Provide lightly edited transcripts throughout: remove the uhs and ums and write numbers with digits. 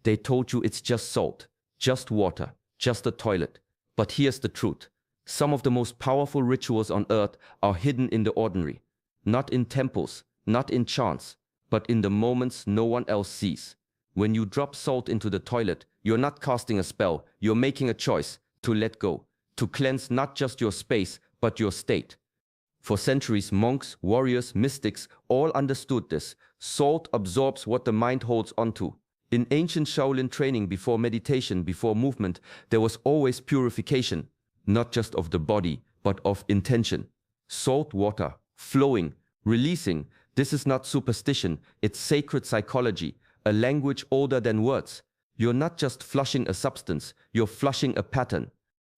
They told you it's just salt, just water, just a toilet. But here's the truth. Some of the most powerful rituals on earth are hidden in the ordinary. Not in temples, not in chants, but in the moments no one else sees. When you drop salt into the toilet, you're not casting a spell, you're making a choice to let go, to cleanse not just your space, but your state. For centuries, monks, warriors, mystics all understood this. Salt absorbs what the mind holds onto. In ancient Shaolin training, before meditation, before movement, there was always purification, not just of the body, but of intention. Salt water, flowing, releasing. This is not superstition, it's sacred psychology, a language older than words. You're not just flushing a substance, you're flushing a pattern.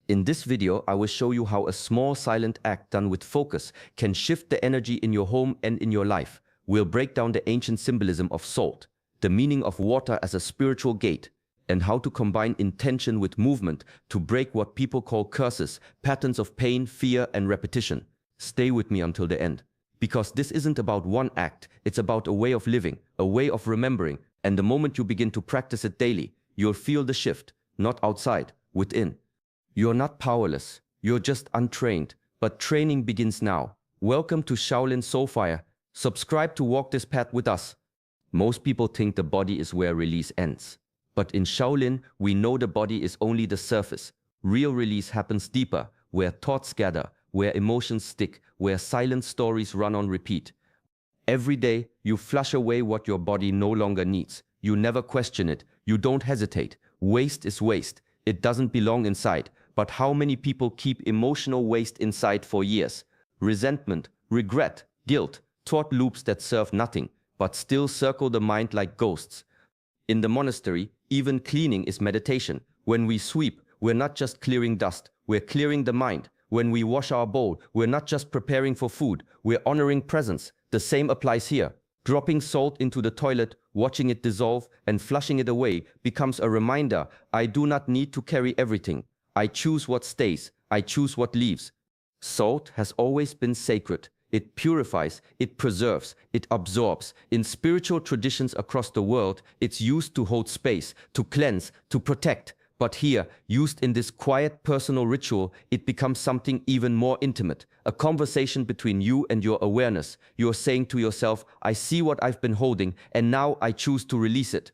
In this video, I will show you how a small silent act done with focus can shift the energy in your home and in your life. We'll break down the ancient symbolism of salt, the meaning of water as a spiritual gate, and how to combine intention with movement to break what people call curses, patterns of pain, fear, and repetition. Stay with me until the end. Because this isn't about one act, it's about a way of living, a way of remembering, and the moment you begin to practice it daily, you'll feel the shift, not outside, within. You're not powerless, you're just untrained, but training begins now. Welcome to Shaolin Soulfire. Subscribe to walk this path with us. Most people think the body is where release ends. But in Shaolin, we know the body is only the surface. Real release happens deeper, where thoughts gather, where emotions stick, where silent stories run on repeat. Every day, you flush away what your body no longer needs. You never question it. You don't hesitate. Waste is waste. It doesn't belong inside. But how many people keep emotional waste inside for years? Resentment, regret, guilt, thought loops that serve nothing, but still circle the mind like ghosts. In the monastery, even cleaning is meditation. When we sweep, we're not just clearing dust, we're clearing the mind. When we wash our bowl, we're not just preparing for food, we're honoring presence. The same applies here. Dropping salt into the toilet, watching it dissolve, and flushing it away becomes a reminder: I do not need to carry everything. I choose what stays, I choose what leaves. Salt has always been sacred. It purifies, it preserves, it absorbs. In spiritual traditions across the world, it's used to hold space, to cleanse, to protect. But here, used in this quiet personal ritual, it becomes something even more intimate. A conversation between you and your awareness. You're saying to yourself, I see what I've been holding, and now I choose to release it.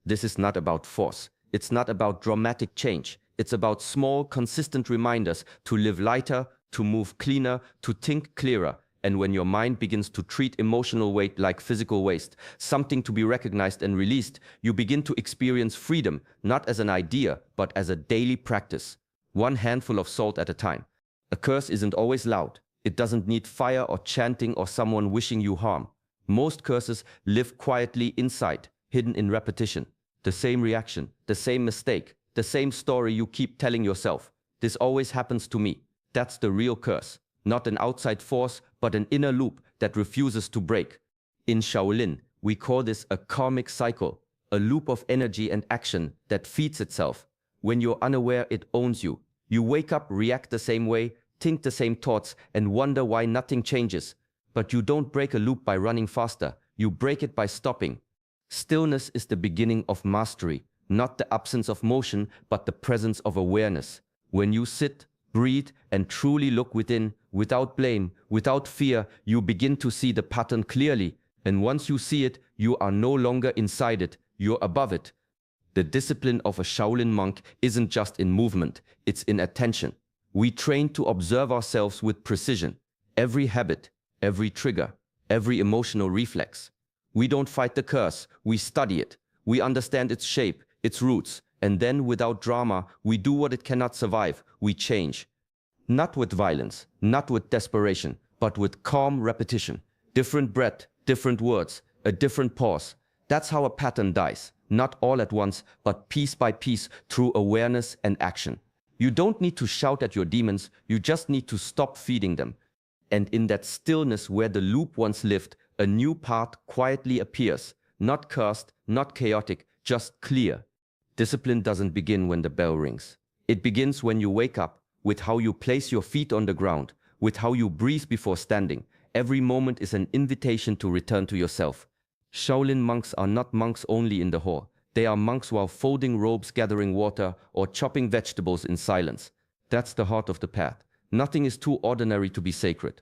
This is not about force. It's not about dramatic change. It's about small, consistent reminders to live lighter, to move cleaner, to think clearer. And when your mind begins to treat emotional weight like physical waste, something to be recognized and released, you begin to experience freedom, not as an idea, but as a daily practice. One handful of salt at a time. A curse isn't always loud. It doesn't need fire or chanting or someone wishing you harm. Most curses live quietly inside, hidden in repetition. The same reaction, the same mistake, the same story you keep telling yourself. This always happens to me. That's the real curse. Not an outside force, but an inner loop that refuses to break. In Shaolin, we call this a karmic cycle, a loop of energy and action that feeds itself. When you're unaware, it owns you. You wake up, react the same way, think the same thoughts, and wonder why nothing changes. But you don't break a loop by running faster. You break it by stopping. Stillness is the beginning of mastery, not the absence of motion, but the presence of awareness. When you sit, breathe, and truly look within, without blame, without fear, you begin to see the pattern clearly. And once you see it, you are no longer inside it, you're above it. The discipline of a Shaolin monk isn't just in movement, it's in attention. We train to observe ourselves with precision. Every habit, every trigger, every emotional reflex. We don't fight the curse, we study it. We understand its shape, its roots. And then, without drama, we do what it cannot survive. We change. Not with violence, not with desperation, but with calm repetition. Different breath, different words, a different pause. That's how a pattern dies. Not all at once, but piece by piece through awareness and action. You don't need to shout at your demons, you just need to stop feeding them. And in that stillness where the loop once lived, a new path quietly appears. Not cursed, not chaotic, just clear. Discipline doesn't begin when the bell rings. It begins when you wake up, with how you place your feet on the ground, with how you breathe before standing. Every moment is an invitation to return to yourself. Shaolin monks are not monks only in the hall. They are monks while folding robes, gathering water, or chopping vegetables in silence. That's the heart of the path. Nothing is too ordinary to be sacred.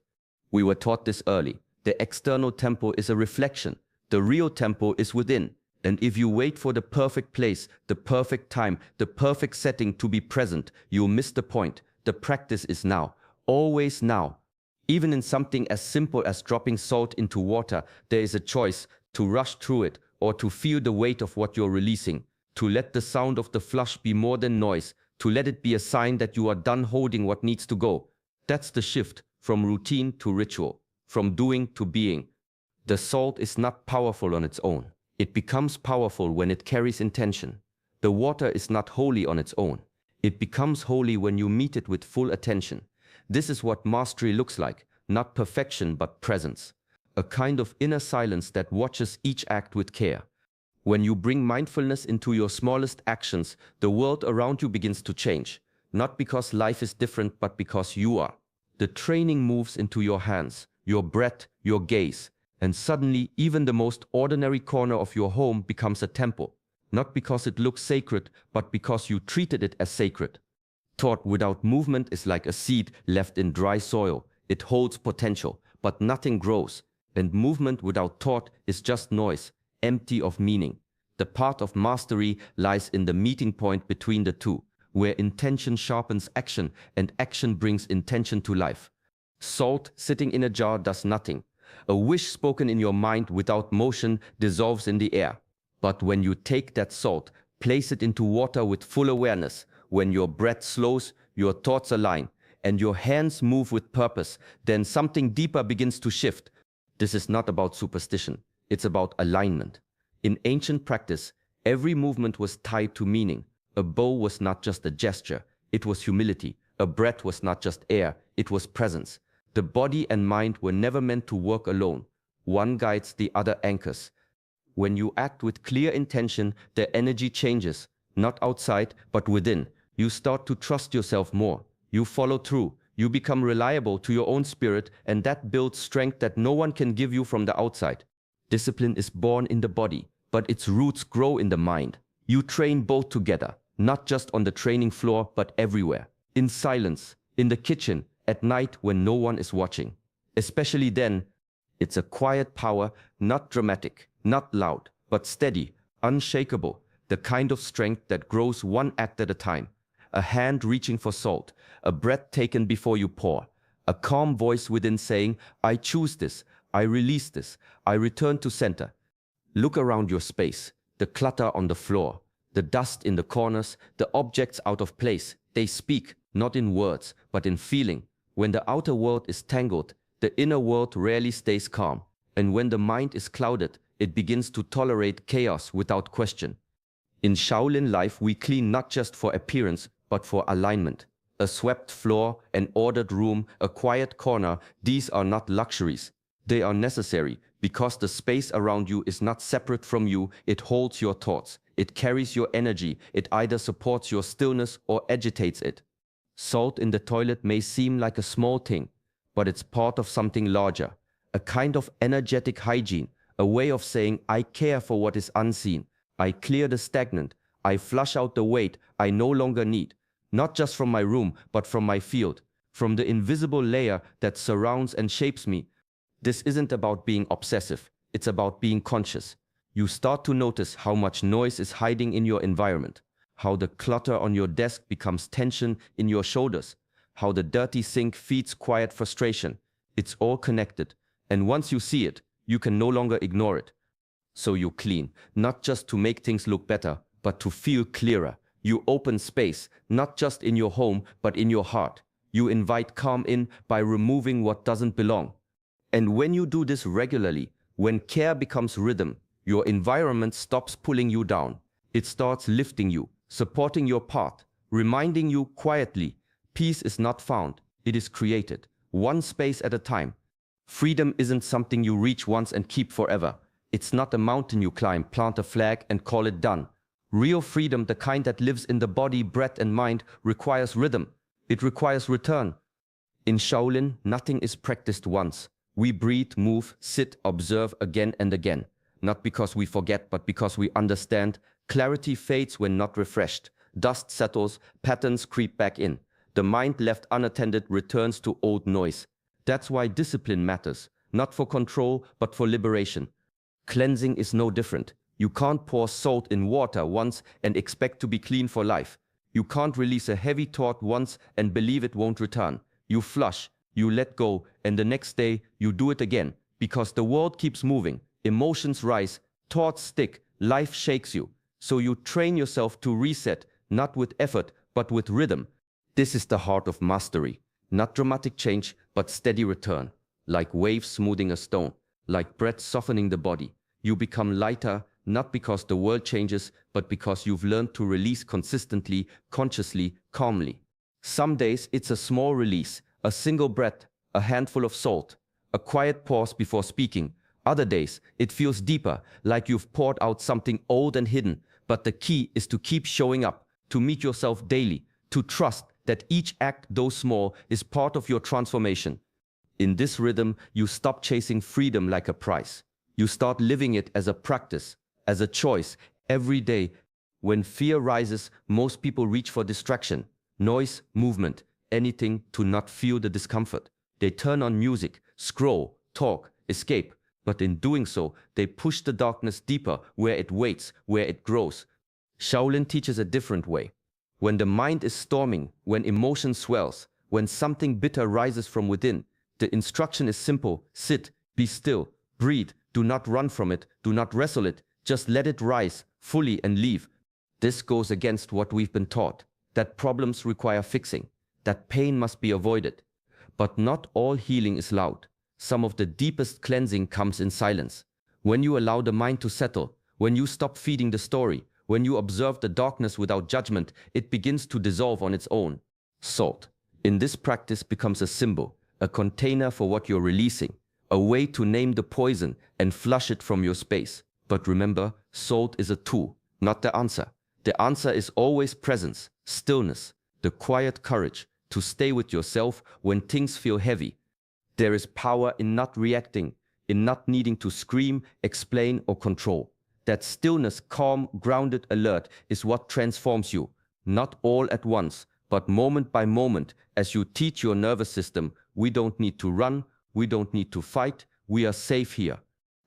We were taught this early. The external temple is a reflection. The real temple is within. And if you wait for the perfect place, the perfect time, the perfect setting to be present, you'll miss the point. The practice is now. Always now. Even in something as simple as dropping salt into water, there is a choice to rush through it or to feel the weight of what you're releasing, to let the sound of the flush be more than noise, to let it be a sign that you are done holding what needs to go. That's the shift from routine to ritual, from doing to being. The salt is not powerful on its own. It becomes powerful when it carries intention. The water is not holy on its own. It becomes holy when you meet it with full attention. This is what mastery looks like, not perfection but presence. A kind of inner silence that watches each act with care. When you bring mindfulness into your smallest actions, the world around you begins to change. Not because life is different, but because you are. The training moves into your hands, your breath, your gaze, and suddenly even the most ordinary corner of your home becomes a temple. Not because it looks sacred, but because you treated it as sacred. Thought without movement is like a seed left in dry soil. It holds potential, but nothing grows. And movement without thought is just noise, empty of meaning. The path of mastery lies in the meeting point between the two, where intention sharpens action and action brings intention to life. Salt sitting in a jar does nothing. A wish spoken in your mind without motion dissolves in the air. But when you take that salt, place it into water with full awareness, when your breath slows, your thoughts align, and your hands move with purpose, then something deeper begins to shift. This is not about superstition. It's about alignment. In ancient practice, every movement was tied to meaning. A bow was not just a gesture, it was humility. A breath was not just air, it was presence. The body and mind were never meant to work alone. One guides, the other anchors. When you act with clear intention, the energy changes, not outside, but within. You start to trust yourself more. You follow through. You become reliable to your own spirit, and that builds strength that no one can give you from the outside. Discipline is born in the body, but its roots grow in the mind. You train both together, not just on the training floor, but everywhere. In silence, in the kitchen, at night when no one is watching. Especially then, it's a quiet power, not dramatic, not loud, but steady, unshakable, the kind of strength that grows one act at a time. A hand reaching for salt, a breath taken before you pour, a calm voice within saying, I choose this, I release this, I return to center. Look around your space, the clutter on the floor, the dust in the corners, the objects out of place. They speak, not in words, but in feeling. When the outer world is tangled, the inner world rarely stays calm. And when the mind is clouded, it begins to tolerate chaos without question. In Shaolin life, we clean not just for appearance, but for alignment. A swept floor, an ordered room, a quiet corner, these are not luxuries. They are necessary, because the space around you is not separate from you. It holds your thoughts. It carries your energy. It either supports your stillness or agitates it. Salt in the toilet may seem like a small thing, but it's part of something larger. A kind of energetic hygiene, a way of saying, I care for what is unseen. I clear the stagnant. I flush out the weight I no longer need, not just from my room, but from my field, from the invisible layer that surrounds and shapes me. This isn't about being obsessive, it's about being conscious. You start to notice how much noise is hiding in your environment, how the clutter on your desk becomes tension in your shoulders, how the dirty sink feeds quiet frustration. It's all connected, and once you see it, you can no longer ignore it. So you clean, not just to make things look better, but to feel clearer. You open space, not just in your home, but in your heart. You invite calm in by removing what doesn't belong. And when you do this regularly, when care becomes rhythm, your environment stops pulling you down. It starts lifting you, supporting your path, reminding you quietly, peace is not found, it is created, one space at a time. Freedom isn't something you reach once and keep forever. It's not a mountain you climb, plant a flag, and call it done. Real freedom, the kind that lives in the body, breath, and mind, requires rhythm. It requires return. In Shaolin, nothing is practiced once. We breathe, move, sit, observe again and again. Not because we forget, but because we understand Clarity fades when not refreshed. Dust settles, patterns creep back in. The mind left unattended returns to old noise. That's why discipline matters, not for control, but for liberation. Cleansing is no different. You can't pour salt in water once and expect to be clean for life. You can't release a heavy thought once and believe it won't return. You flush, you let go, and the next day you do it again, because the world keeps moving, emotions rise, thoughts stick, life shakes you. So you train yourself to reset, not with effort, but with rhythm. This is the heart of mastery. Not dramatic change, but steady return. Like waves smoothing a stone, like breath softening the body. You become lighter, not because the world changes, but because you've learned to release consistently, consciously, calmly. Some days it's a small release, a single breath, a handful of salt, a quiet pause before speaking. Other days it feels deeper, like you've poured out something old and hidden. But the key is to keep showing up, to meet yourself daily, to trust that each act, though small, is part of your transformation. In this rhythm, you stop chasing freedom like a prize. You start living it as a practice, as a choice, every day. When fear rises, most people reach for distraction, noise, movement, anything to not feel the discomfort. They turn on music, scroll, talk, escape. But in doing so, they push the darkness deeper, where it waits, where it grows. Shaolin teaches a different way. When the mind is storming, when emotion swells, when something bitter rises from within, the instruction is simple: sit, be still, breathe, do not run from it, do not wrestle it, just let it rise fully and leave. This goes against what we've been taught, that problems require fixing, that pain must be avoided. But not all healing is loud. Some of the deepest cleansing comes in silence. When you allow the mind to settle, when you stop feeding the story, when you observe the darkness without judgment, it begins to dissolve on its own. Salt, in this practice, becomes a symbol, a container for what you're releasing, a way to name the poison and flush it from your space. But remember, salt is a tool, not the answer. The answer is always presence, stillness, the quiet courage to stay with yourself when things feel heavy. There is power in not reacting, in not needing to scream, explain, or control. That stillness, calm, grounded, alert, is what transforms you. Not all at once, but moment by moment, as you teach your nervous system, we don't need to run, we don't need to fight, we are safe here.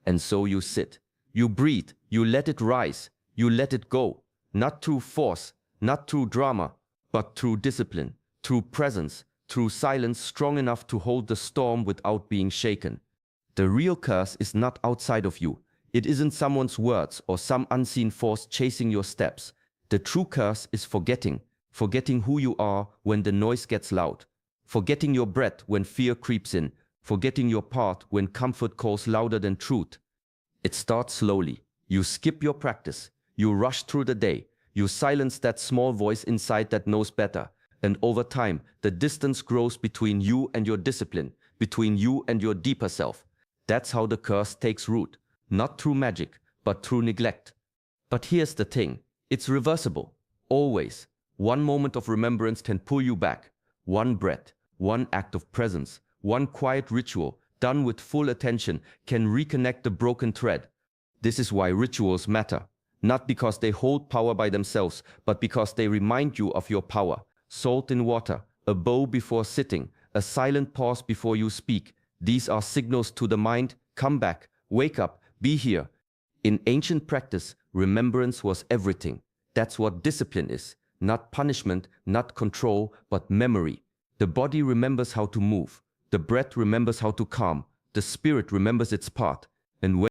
And so you sit. You breathe, you let it rise, you let it go. Not through force, not through drama, but through discipline, through presence, through silence strong enough to hold the storm without being shaken. The real curse is not outside of you. It isn't someone's words or some unseen force chasing your steps. The true curse is forgetting who you are when the noise gets loud, forgetting your breath when fear creeps in, forgetting your path when comfort calls louder than truth. It starts slowly. You skip your practice. You rush through the day. You silence that small voice inside that knows better. And over time, the distance grows between you and your discipline, between you and your deeper self. That's how the curse takes root, not through magic, but through neglect. But here's the thing, it's reversible, always. One moment of remembrance can pull you back. One breath, one act of presence, one quiet ritual, done with full attention, can reconnect the broken thread. This is why rituals matter, not because they hold power by themselves, but because they remind you of your power. Salt in water, a bow before sitting, a silent pause before you speak. These are signals to the mind: come back, wake up, be here. In ancient practice, remembrance was everything. That's what discipline is. Not punishment, not control, but memory. The body remembers how to move. The breath remembers how to calm. The spirit remembers its part. And when